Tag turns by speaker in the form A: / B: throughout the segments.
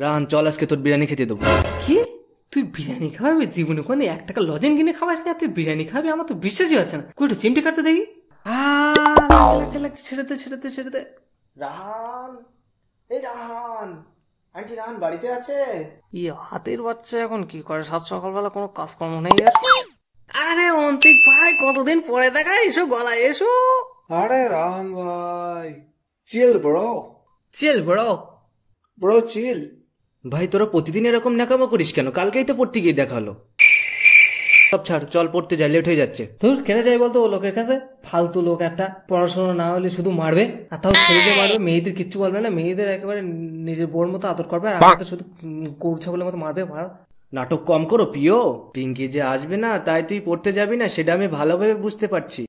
A: রাহান চল আজকে তোর বিরিয়ানি খেতে দেবো।
B: কি তুই বিরিয়ানি খাওয়াবি? জীবনে কোনো 1 টাকা লজেন কিনে খাওয়াস না, তুই বিরিয়ানি খাবি? আমার তো বিশ্বাসই হচ্ছে না। কই একটু চিমটি কাটতে দেখি। লাগছে, ছেড়ে দে।
A: রাহান, এই রাহান, আন্টি রাহান বাড়িতে আছে?
B: হাতের বাচ্চা এখন কি করে? সাত সকালবেলা কোনো কাজকর্ম নেই আর। আরে অন্তিক ভাই, কতদিন পরে দেখা, এসো গলায় এসো।
C: আরে রাহান ভাই, চিল ব্রো চিল।
A: ভাই তোরা প্রতিদিন এরকম ন্যাকামো করিস কেন? কালকেই তো পড়তে গিয়ে দেখা হলো। সব ছাড়, চল পড়তে যাই, লেট হয়ে যাচ্ছে।
B: তোর কেনে যাই বলতো ও লোকের কাছে? ফালতু লোক একটা, পড়াশোনা না হলে শুধু মারবে, আর তাও ছেলেদের মারবে, মেয়েদের কিচ্ছু বলবে না, মেয়েদের একেবারে নিজের বোর মতো আদর করবে, আর আমাদের শুধু গরু ছাগলের মতো মারবে।
A: নাটক কম করো প্রিয়। পিঙ্কি যে আসবে না তাই তুই পড়তে যাবি না, সেটা আমি ভালোভাবে বুঝতে পারছি।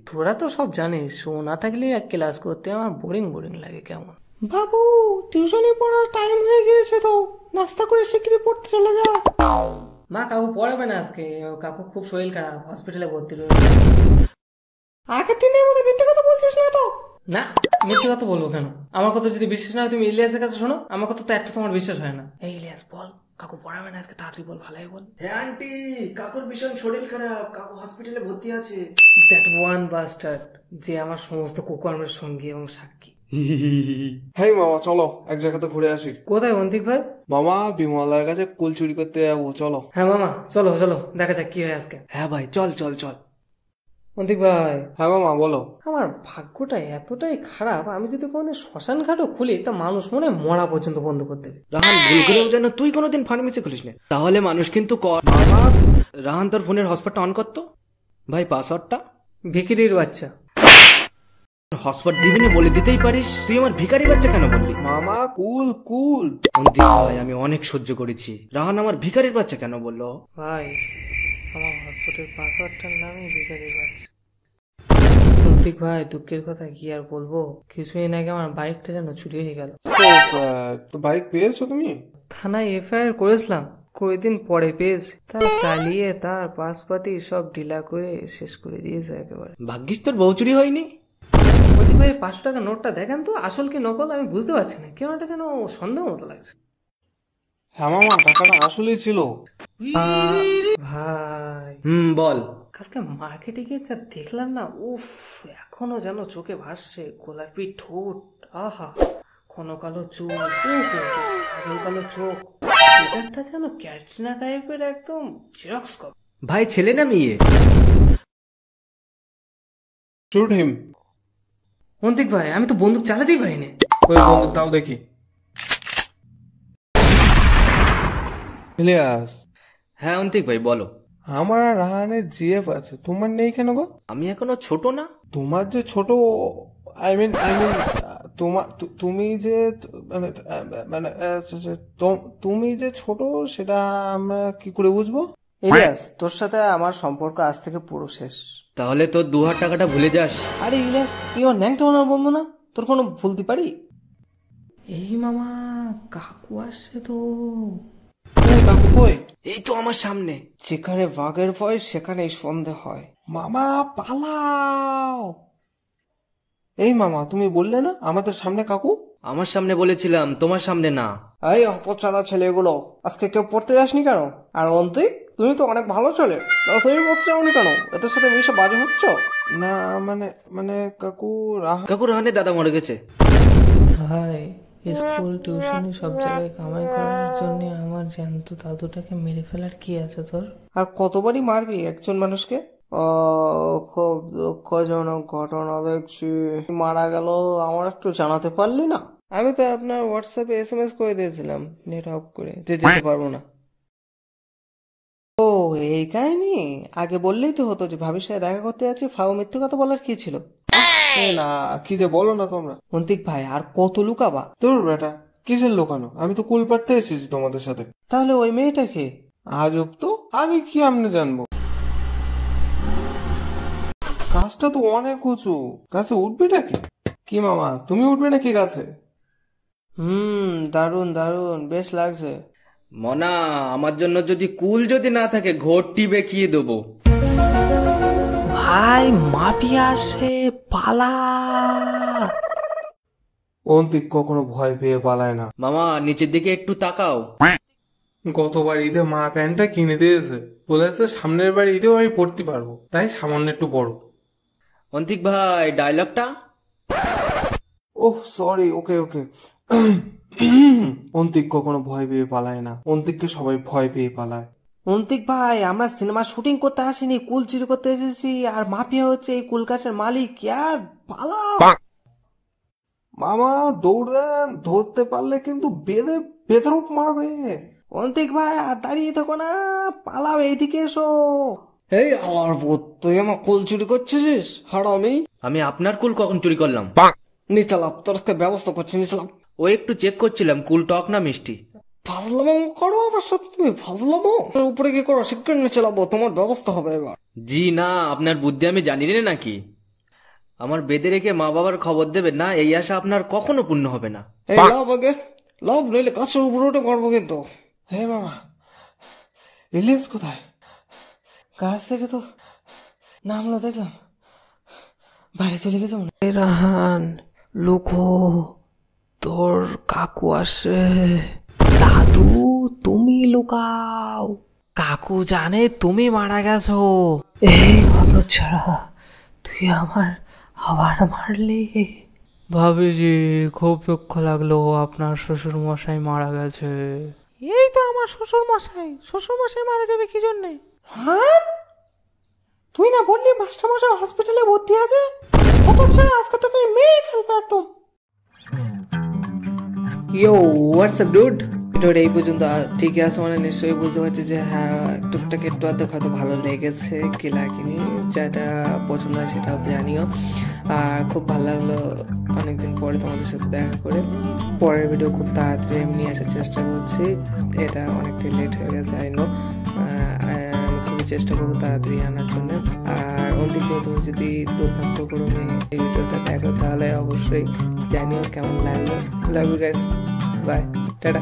B: তোরা তো সব জানিস, ও না থাকলে ক্লাস করতে আমার বোরিং লাগে কেমন।
C: বাবু, টিউশনি পড়ার টাইম হয়ে গিয়েছে তো, নাস্তা করে শিগগিরই পড়তে চলে যা।
B: মা, কাকু পড়াবে না আজকে, কাকু খুব শরীর খারাপ, হসপিটালে ভর্তি রয়েছে।
C: আগের দিনের মতো মিথ্যে কথা বলছিস না তো?
B: না, মিথ্যে কথা বলবো কেন? আমার কথা যদি বিশ্বাস না হয় তুমি ইলিয়াসের কাছে শোনো, আমার কথা তো একটা তোমার বিশ্বাস হয় না। এই ইলিয়াস বল, কাকু পড়াবে না আজকে, তাড়াতাড়ি বল, ভালোই বল।
A: হ্যাঁ আন্টি, কাকুর ভীষণ শরীর খারাপ, কাকু হসপিটালে ভর্তি আছে।
B: দ্যাট ওয়ান বাস্টার্ড, যে আমার সমস্ত কুকর্মের সঙ্গী এবং সাক্ষী।
C: হেই মামা, চলো এক জায়গাতে ঘুরে আসি।
B: কোথায় অন্তিক ভাই?
C: মামা, বিমলার কাছে কুল চুরি করতে যাবো, চলো।
B: হ্যাঁ মামা, চলো দেখা যাক কি হয় আজকে।
A: হ্যাঁ ভাই, চল।
B: অন্তিক ভাই,
C: হ্যাঁ মামা বলো।
B: আমার ভাগ্যটা এতটাই খারাপ, আমি যদি কোনোদিন শ্মশান ঘাটও খুলি তা মানুষ মনে মরা পর্যন্ত বন্ধ করে দেবে।
A: রাহান, ভুল করেও যেন তুই কোনোদিন ফার্মেসি খুলিস না, তাহলে মানুষ কিন্তু রাহান তোর ফোনের হটস্পটটা অন করতো। ভাই পাসওয়ার্ডটা।
B: ভিকিরির বাচ্চা।
A: হটস্পট দিবি না বলে দিতেই পারিস, তুই আমার ভিখারি বাচ্চা কেন বললি?
C: মামা কুল।
A: অন্তিক ভাই, আমি অনেক সহ্য করেছি, রাহান আমার ভিখারির বাচ্চা কেন বললো?
B: ভাই, আমার হসপিটালের পাসওয়ার্ডটার নামই ভিখারির বাচ্চা। অন্তিক ভাই, দুঃখের কথা কি আর বলবো, কিছুদিন আগে আমার বাইকটা যেন চুরি হয়ে গেল।
C: তো বাইক পেয়েছো তুমি?
B: থানায় এফআইআর করেছিলাম, কয়েকদিন পরে পেয়েছি, তা চালিয়ে তার পাসপাতি সব ঢিলা করে শেষ করে দিয়েছে একেবারে।
A: ভাগ্যিস তোর বউ চুরি হয়নি।
B: অন্তিক ভাই, 500 টাকার নোটটা দেখেন তো, আসল কি নকল আমি বুঝতে পারছি না, কেমন একটা যেন সন্দেহ মতো লাগছে।
C: হ্যাঁ মামা, টাকাটা আসলেই ছিল।
B: ভাই
A: বল।
B: কালকে মার্কেটে গিয়ে যা দেখলাম না, উফ, এখনো যেন চোখে ভাসছে। গোলাপি ঠোঁট, আহা, ঘন কালো চুল, কাজল কালো চোখ, একটা যেন ক্যাটরিনা টাইপের, একদম জেরক্স কপি।
A: ভাই ছেলে না মেয়ে?
C: Shoot him.
B: অন্তিক ভাই, আমি তো বন্দুক চালাতেই পারিনি।
C: ওই বন্দুক দাও দেখি। ইলিয়াস।
A: হ্যাঁ অন্তিক ভাই বলো।
C: আমার আর রাহানের জিএফ আছে, তোমার নেই কেন গো?
A: আমি এখনো ছোট না?
C: তোমার যে ছোট, আই মিন তোমার, তুমি যে মানে মানে তুমি যে ছোট, সেটা আমরা কি করে বুঝবো?
B: ইলিয়াস, তোর সাথে আমার সম্পর্ক আজ থেকে পুরো শেষ।
A: তাহলে তোর 2000 টাকাটা ভুলে যাস।
B: আরে ইলিয়াস, তুই আমার ন্যাংটা ওনার বন্ধু না, তোর কোনো ভুলতে পারি? এই মামা, কাকু আসছে তো।
C: কাকু কই?
A: এই তো আমার সামনে।
B: যেখানে বাঘের ভয় সেখানেই সন্দেহ হয়।
C: মামা পালাও। এই মামা, তুমি বললে না আমাদের সামনে কাকু?
A: আমার সামনে বলেছিলাম, তোমার সামনে না।
B: এই অপচারা ছেলেগুলো, আজকে কেউ পড়তে যাসনি কেন? আর অন্তিক, তুমি তো অনেক ভালো ছেলে, তুমি পড়তে যাওনি কেন? এদের সাথে মিশে বাজে হচ্ছ
C: না। মানে কাকু
A: রাহানের দাদা মরে গেছে।
B: ভাই, স্কুল টিউশনি সব জায়গায় কামাই করার জন্য আমার জ্যান্ত দাদুটাকে মেরে ফেলার কি আছে তোর? আর কতবারই মারবি একজন মানুষকে? খুব দুঃখজনক ঘটনা দেখছি, মারা গেল, আমার একটু জানাতে পারলি না? আমি তো আপনার হোয়াটসঅ্যাপে SMS করে দিয়েছিলাম নেট অফ করে, যে যেতে পারবো না। ও এই কাহিনী, আগে বললেই তো হতো যে ভাবির সাথে দেখা করতে যাচ্ছি, ফাও মিথ্যে কথা বলার কি ছিল?
C: না, কি যে বলো না তোমরা।
B: অন্তিক ভাই, আর কত লুকাবা?
C: তোর বেটা, কিসের লোকানো? আমি তো কুল পাড়তে এসেছি তোমাদের সাথে।
B: তাহলে ওই মেয়েটাকে?
C: আজব তো, আমি কি আমনে জানবো? গাছটা তো অনেক উঁচু, গাছে উঠবেটাকে? কি মামা, তুমি উঠবে নাকি গাছে?
B: দারুন দারুন, বেশ লাগছে।
A: মনা, আমার জন্য যদি কুল যদি না থাকে, ঘোরটি বেঁকিয়ে দেবো।
B: ভাই, মাফিয়া আসে, পালা।
C: অন্তিক কখনো ভয় পেয়ে পালায় না।
A: মামা নিচের দিকে একটু তাকাও।
C: গতবার ঈদে মা প্যান্টটা কিনে দিয়েছে, বলেছে সামনের বার ঈদেও আমি পড়তে পারবো, তাই সামান্য একটু বড়।
A: অন্তিক ভাই ডায়লগটা।
C: ওহ সরি, ওকে ওকে। অন্তিক কখনো ভয় পেয়ে পালায় না, অন্তিককে সবাই ভয় পেয়ে পালায়।
B: অন্তিক ভাই, আমরা সিনেমা শুটিং করতে আসিনি, কুল চুরি করতে এসেছি, আর মাফিয়া হচ্ছে এই কুল গাছের মালিক। আর পালাও।
C: মামা দৌড় দেন, ধরতে পারলে কিন্তু বেদরূপ মারবে।
B: অন্তিক ভাই আর দাঁড়িয়ে থাকো না, পালাও, এইদিকে এসো।
A: এই আমার পুত, তুই আমার কুল চুরি করছিস হারামি? আমি আপনার কুল কখন চুরি করলাম?
B: নিচালাম, তোর ব্যবস্থা করছি, নিচালাম।
A: ও একটু চেক করছিলাম কুল টক না মিষ্টি।
B: ফাজলামো করো আমার সাথে, তুমি ফাজলামো উপরে কি করো, শিগগির নিয়ে চালাবো, তোমার ব্যবস্থা হবে এবার।
A: জি না, আপনার বুদ্ধি আমি জানি রে নাকি? আমার বেঁধে রেখে মা বাবার খবর দেবেন না, এই আশা আপনার কখনো পূর্ণ হবে না।
B: এই লাভ আগে লাভ, নইলে গাছের উপরে উঠে মারবো কিন্তু।
C: হে মামা, ইলিয়াস কোথায়?
B: গাছ থেকে তো নামলো, দেখলাম বাইরে চলে গেছে মনে। রাহান লুকো, তোর কাকু আসে। দাদু তুমি লুকাও, কাকু জানে তুমি মারা গেছো। এই হতচ্ছাড়া, তুই আমার আবার মারলি। ভাবিজি খুব দুঃখ লাগলো, আপনার শ্বশুর মশাই মারা গেছে। এই তো আমার শ্বশুর মশাই মারা যাবে কি জন্যে? হ্যাঁ, তুই না বললি মাস্টার মশাই হসপিটালে ভর্তি আছে? হতচ্ছাড়া, আজকে তোকে মেরে ফেলবো একদম। ইয়ো হোয়াটসঅ্যাপ ডুড, ভিডিওটা এই পর্যন্ত ঠিকই আছে মানে নিশ্চয়ই বুঝতে পারছি যে হ্যাঁ টুকটাক একটু অর্ধেক হয়তো ভালো লেগেছে কি লাগেনি, যেটা পছন্দ হয় সেটাও জানিও। আর খুব ভালো লাগলো অনেকদিন পরে তোমাদের সাথে দেখা করে। পরের ভিডিও খুব তাড়াতাড়ি আমি নিয়ে আসার চেষ্টা করছি, এটা অনেকটাই লেট হয়ে গেছে আই নো। আমি খুবই চেষ্টা করবো তাড়াতাড়ি আনার জন্য। আর অন্তিম তুমি যদি দুর্ভাগ্যক্রমে এই ভিডিওটা দেখো তাহলে অবশ্যই জানিও কেমন লাগলো। Love you guys, bye, tata.